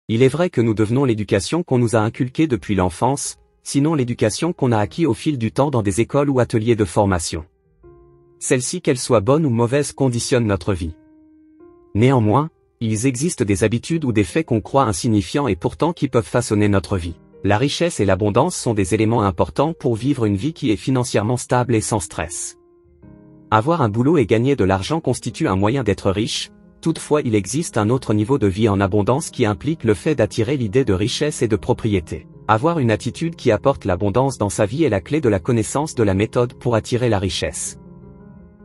Il est vrai que nous devenons l'éducation qu'on nous a inculquée depuis l'enfance, sinon l'éducation qu'on a acquis au fil du temps dans des écoles ou ateliers de formation. Celle-ci, qu'elle soit bonne ou mauvaise, conditionne notre vie. Néanmoins, il existe des habitudes ou des faits qu'on croit insignifiants et pourtant qui peuvent façonner notre vie. La richesse et l'abondance sont des éléments importants pour vivre une vie qui est financièrement stable et sans stress. Avoir un boulot et gagner de l'argent constitue un moyen d'être riche. Toutefois, il existe un autre niveau de vie en abondance qui implique le fait d'attirer l'idée de richesse et de propriété. Avoir une attitude qui apporte l'abondance dans sa vie est la clé de la connaissance de la méthode pour attirer la richesse.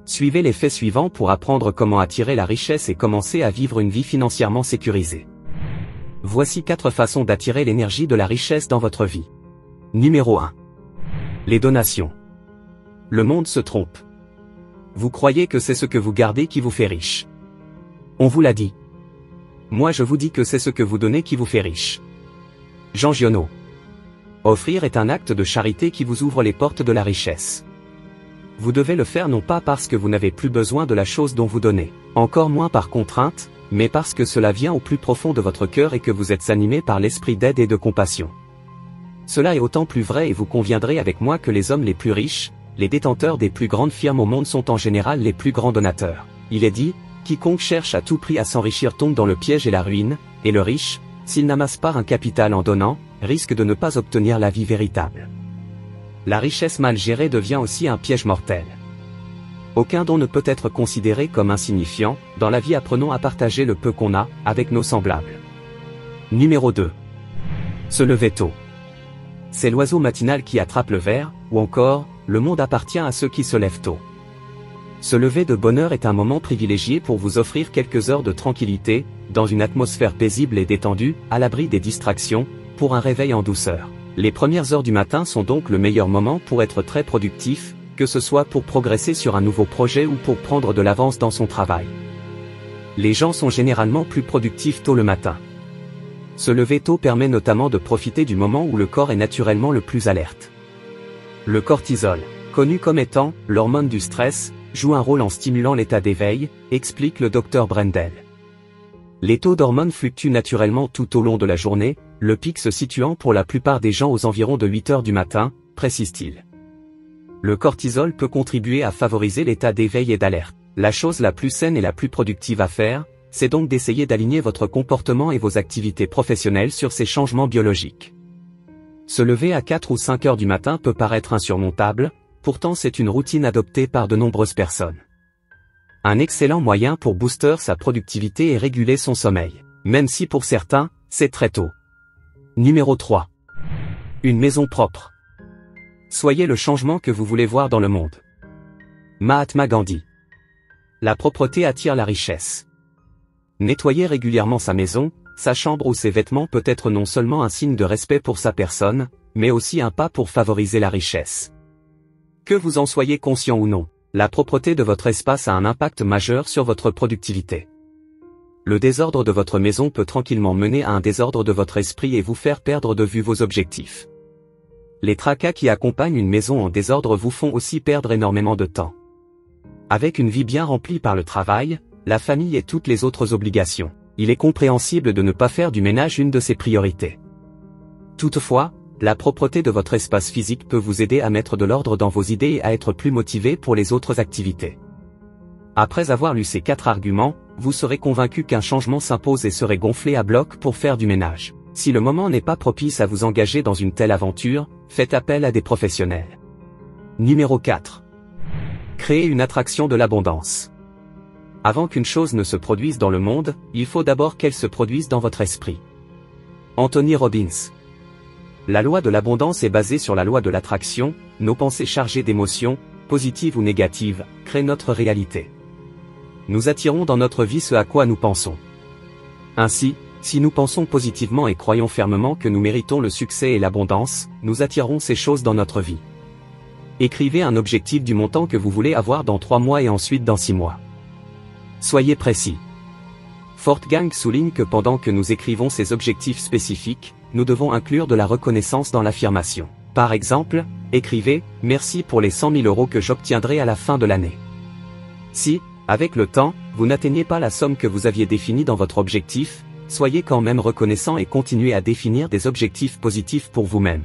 Suivez les faits suivants pour apprendre comment attirer la richesse et commencer à vivre une vie financièrement sécurisée. Voici 4 façons d'attirer l'énergie de la richesse dans votre vie. Numéro 1. Les donations. Le monde se trompe. Vous croyez que c'est ce que vous gardez qui vous fait riche. On vous l'a dit. Moi je vous dis que c'est ce que vous donnez qui vous fait riche. Jean Giono. Offrir est un acte de charité qui vous ouvre les portes de la richesse. Vous devez le faire non pas parce que vous n'avez plus besoin de la chose dont vous donnez, encore moins par contrainte, mais parce que cela vient au plus profond de votre cœur et que vous êtes animé par l'esprit d'aide et de compassion. Cela est autant plus vrai et vous conviendrez avec moi que les hommes les plus riches, les détenteurs des plus grandes firmes au monde sont en général les plus grands donateurs. Il est dit, quiconque cherche à tout prix à s'enrichir tombe dans le piège et la ruine, et le riche, s'il n'amasse pas un capital en donnant, risque de ne pas obtenir la vie véritable. La richesse mal gérée devient aussi un piège mortel. Aucun don ne peut être considéré comme insignifiant, dans la vie apprenons à partager le peu qu'on a, avec nos semblables. Numéro 2. Se lever tôt. C'est l'oiseau matinal qui attrape le ver, ou encore, le monde appartient à ceux qui se lèvent tôt. Se lever de bonne heure est un moment privilégié pour vous offrir quelques heures de tranquillité, dans une atmosphère paisible et détendue, à l'abri des distractions, pour un réveil en douceur. Les premières heures du matin sont donc le meilleur moment pour être très productif, que ce soit pour progresser sur un nouveau projet ou pour prendre de l'avance dans son travail. Les gens sont généralement plus productifs tôt le matin. Se lever tôt permet notamment de profiter du moment où le corps est naturellement le plus alerte. Le cortisol, connu comme étant l'hormone du stress, joue un rôle en stimulant l'état d'éveil, explique le Dr Brendel. Les taux d'hormones fluctuent naturellement tout au long de la journée, le pic se situant pour la plupart des gens aux environs de 8 heures du matin, précise-t-il. Le cortisol peut contribuer à favoriser l'état d'éveil et d'alerte. La chose la plus saine et la plus productive à faire, c'est donc d'essayer d'aligner votre comportement et vos activités professionnelles sur ces changements biologiques. Se lever à 4 ou 5 heures du matin peut paraître insurmontable, pourtant c'est une routine adoptée par de nombreuses personnes. Un excellent moyen pour booster sa productivité et réguler son sommeil, même si pour certains, c'est très tôt. Numéro 3. Une maison propre. Soyez le changement que vous voulez voir dans le monde. Mahatma Gandhi. La propreté attire la richesse. Nettoyer régulièrement sa maison, sa chambre ou ses vêtements peut être non seulement un signe de respect pour sa personne, mais aussi un pas pour favoriser la richesse. Que vous en soyez conscient ou non, la propreté de votre espace a un impact majeur sur votre productivité. Le désordre de votre maison peut tranquillement mener à un désordre de votre esprit et vous faire perdre de vue vos objectifs. Les tracas qui accompagnent une maison en désordre vous font aussi perdre énormément de temps. Avec une vie bien remplie par le travail, la famille et toutes les autres obligations, il est compréhensible de ne pas faire du ménage une de ses priorités. Toutefois, la propreté de votre espace physique peut vous aider à mettre de l'ordre dans vos idées et à être plus motivé pour les autres activités. Après avoir lu ces 4 arguments, vous serez convaincu qu'un changement s'impose et serez gonflé à bloc pour faire du ménage. Si le moment n'est pas propice à vous engager dans une telle aventure, faites appel à des professionnels. Numéro 4. Créer une attraction de l'abondance. Avant qu'une chose ne se produise dans le monde, il faut d'abord qu'elle se produise dans votre esprit. Anthony Robbins. La loi de l'abondance est basée sur la loi de l'attraction, nos pensées chargées d'émotions, positives ou négatives, créent notre réalité. Nous attirons dans notre vie ce à quoi nous pensons. Ainsi, si nous pensons positivement et croyons fermement que nous méritons le succès et l'abondance, nous attirerons ces choses dans notre vie. Écrivez un objectif du montant que vous voulez avoir dans 3 mois et ensuite dans 6 mois. Soyez précis. Fortgang souligne que pendant que nous écrivons ces objectifs spécifiques, nous devons inclure de la reconnaissance dans l'affirmation. Par exemple, écrivez « Merci pour les 100 000 € que j'obtiendrai à la fin de l'année ». Si, avec le temps, vous n'atteignez pas la somme que vous aviez définie dans votre objectif, soyez quand même reconnaissant et continuez à définir des objectifs positifs pour vous-même.